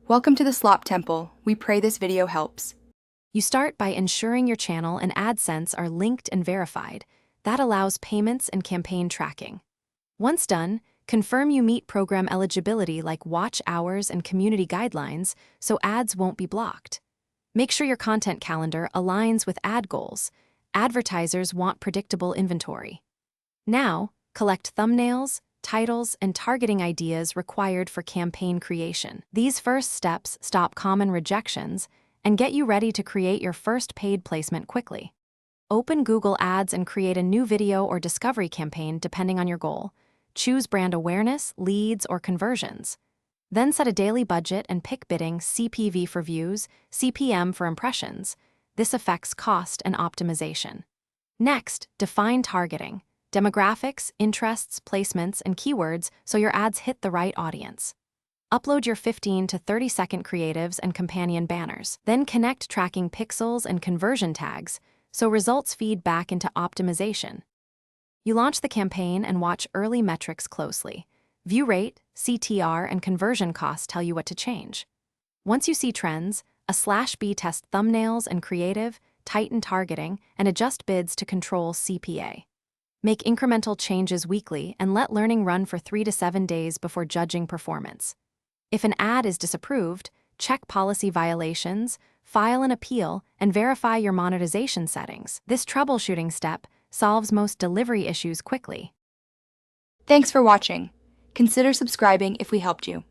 Welcome to the Slop Temple. We pray this video helps. You start by ensuring your channel and AdSense are linked and verified. That allows payments and campaign tracking. Once done, confirm you meet program eligibility like watch hours and community guidelines so ads won't be blocked. Make sure your content calendar aligns with ad goals. Advertisers want predictable inventory. Now, collect thumbnails, titles, and targeting ideas required for campaign creation. These first steps stop common rejections and get you ready to create your first paid placement quickly. Open Google Ads and create a new video or discovery campaign depending on your goal. Choose brand awareness, leads, or conversions. Then set a daily budget and pick bidding CPV for views, CPM for impressions. This affects cost and optimization. Next, define targeting. Demographics, interests, placements, and keywords so your ads hit the right audience. Upload your 15 to 30-second creatives and companion banners. Then connect tracking pixels and conversion tags so results feed back into optimization. You launch the campaign and watch early metrics closely. View rate, CTR, and conversion costs tell you what to change. Once you see trends, /B test thumbnails and creative, tighten targeting, and adjust bids to control CPA. Make incremental changes weekly and let learning run for 3 to 7 days before judging performance. If an ad is disapproved, check policy violations, file an appeal, and verify your monetization settings. This troubleshooting step solves most delivery issues quickly. Thanks for watching. Consider subscribing if we helped you.